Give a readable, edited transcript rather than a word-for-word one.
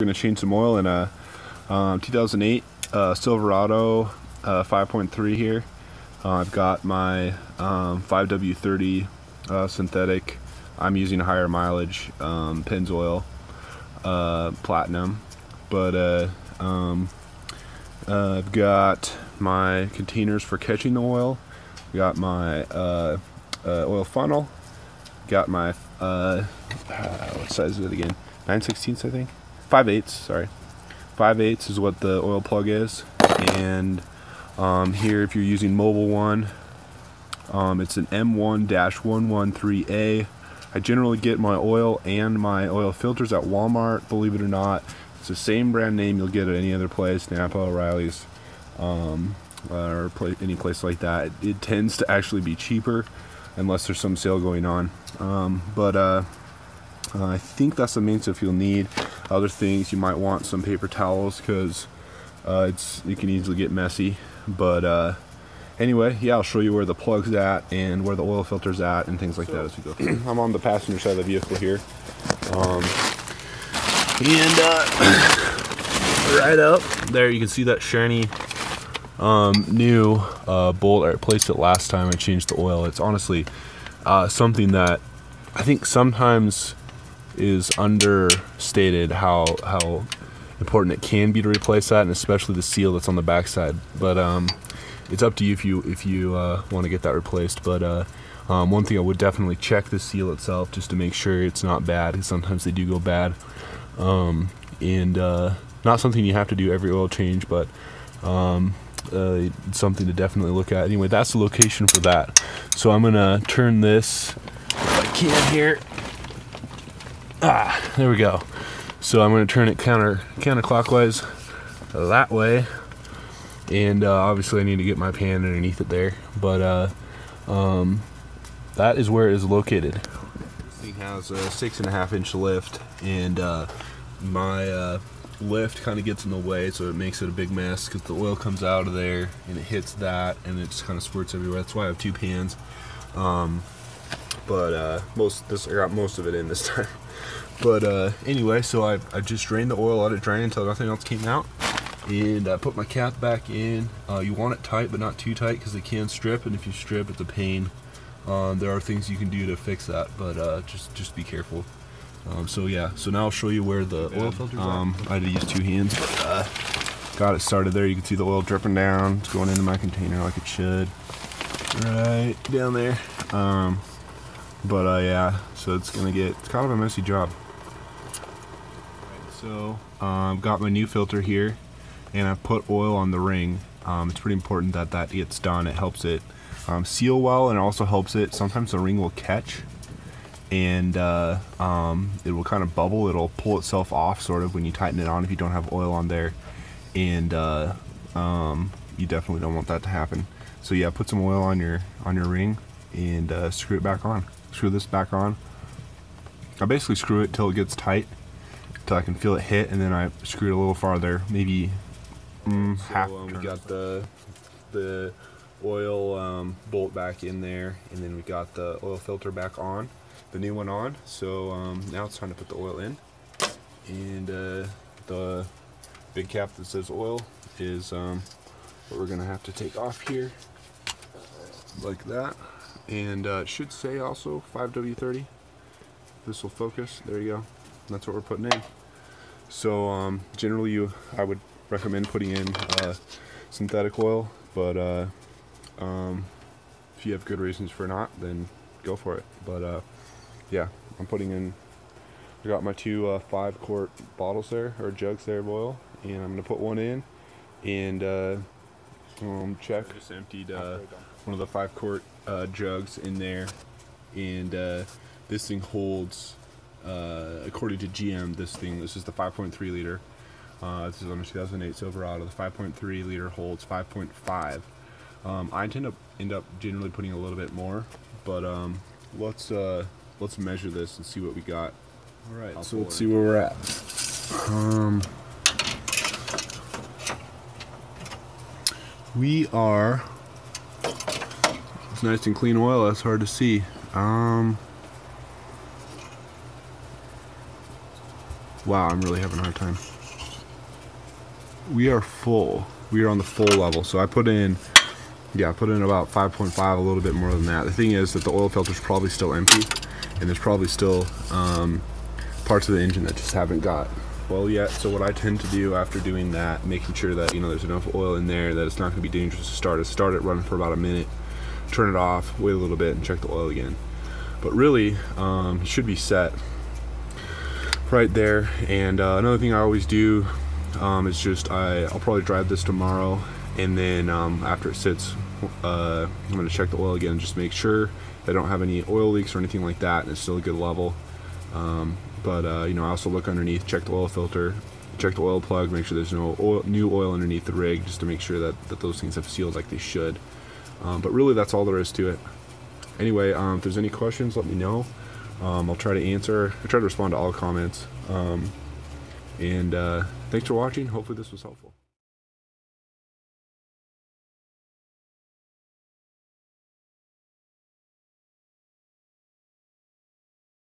We're going to change some oil in a 2008 Silverado 5.3 here. I've got my 5W30 synthetic. I'm using a higher mileage Pennzoil Platinum, but I've got my containers for catching the oil. Got my oil funnel. Got my what size is it again? 9/16, I think. 5/8, sorry. 5/8 is what the oil plug is. And here, if you're using mobile one, it's an M1-113A. I generally get my oil and my oil filters at Walmart, believe it or not. It's the same brand name you'll get at any other place, Napa, O'Reilly's, or any place like that. It tends to actually be cheaper unless there's some sale going on. I think that's the main stuff you'll need. Other things, you might want some paper towels because it can easily get messy. But anyway, yeah, I'll show you where the plug's at and where the oil filter's at and things like that as we go. I'm on the passenger side of the vehicle here. Right up there you can see that shiny new bolt. I replaced it last time I changed the oil. It's honestly something that I think sometimes is understated how important it can be to replace that, and especially the seal that's on the backside. But it's up to you if you want to get that replaced. But one thing I would definitely check the seal itself just to make sure it's not bad, because sometimes they do go bad. Not something you have to do every oil change, but it's something to definitely look at. Anyway, that's the location for that. So I'm gonna turn this if I can here. There we go. So I'm going to turn it counterclockwise that way, and obviously I need to get my pan underneath it there, but that is where it is located. This thing has a 6.5-inch lift, and my lift kind of gets in the way, so it makes it a big mess because the oil comes out of there and it hits that and it just kind of squirts everywhere. That's why I have two pans. I got most of it in this time. But anyway, so I just drained the oil, let it drain until nothing else came out, and I put my cap back in. You want it tight, but not too tight, because it can strip, and if you strip, it's a pain. There are things you can do to fix that, but just be careful. So yeah, so now I'll show you where the oil filters are. I had to use two hands, but got it started there. You can see the oil dripping down. It's going into my container like it should, right down there. Yeah, so it's kind of a messy job. So I've got my new filter here, and I've put oil on the ring. It's pretty important that that gets done. It helps it seal well, and it also helps it. Sometimes the ring will catch, and it will kind of bubble. It'll pull itself off sort of when you tighten it on if you don't have oil on there, and you definitely don't want that to happen. So yeah, put some oil on your ring and screw it back on. Screw this back on. I basically screw it till it gets tight, till I can feel it hit, and then I screw it a little farther, maybe half. We got the oil bolt back in there, and then we got the oil filter back on, the new one on. So now it's time to put the oil in, and the big cap that says oil is what we're gonna have to take off here, like that. And it should say also 5W30. This will focus. There you go. That's what we're putting in. So generally I would recommend putting in synthetic oil, but if you have good reasons for not, then go for it. But yeah, I'm putting in, I got my two 5-quart bottles there, or jugs there of oil, and I'm gonna put one in and check. I just emptied one of the 5-quart jugs in there, and this thing holds, according to GM, this is the 5.3 liter. This is on a 2008 Silverado. The 5.3 liter holds 5.5. I end up generally putting a little bit more, but let's measure this and see what we got. All right, so let's see where we're at. We are. It's nice and clean oil. That's hard to see. Wow, I'm really having a hard time. We are full. We are on the full level. So I put in, yeah, I put in about 5.5, a little bit more than that. The thing is that the oil filter is probably still empty, and there's probably still parts of the engine that just haven't got well yet. So what I tend to do after doing that, making sure that, you know, there's enough oil in there that it's not going to be dangerous to start, is start it running for about a minute, turn it off, wait a little bit, and check the oil again. But really, it should be set right there. And another thing I always do is just I'll probably drive this tomorrow, and then after it sits, I'm going to check the oil again, just make sure I don't have any oil leaks or anything like that, and it's still a good level. You know, I also look underneath, check the oil filter, check the oil plug, make sure there's no new oil underneath the rig, just to make sure that those things have sealed like they should. But really, that's all there is to it. Anyway, if there's any questions, let me know. I'll try to answer. I try to respond to all comments. Thanks for watching. Hopefully this was helpful.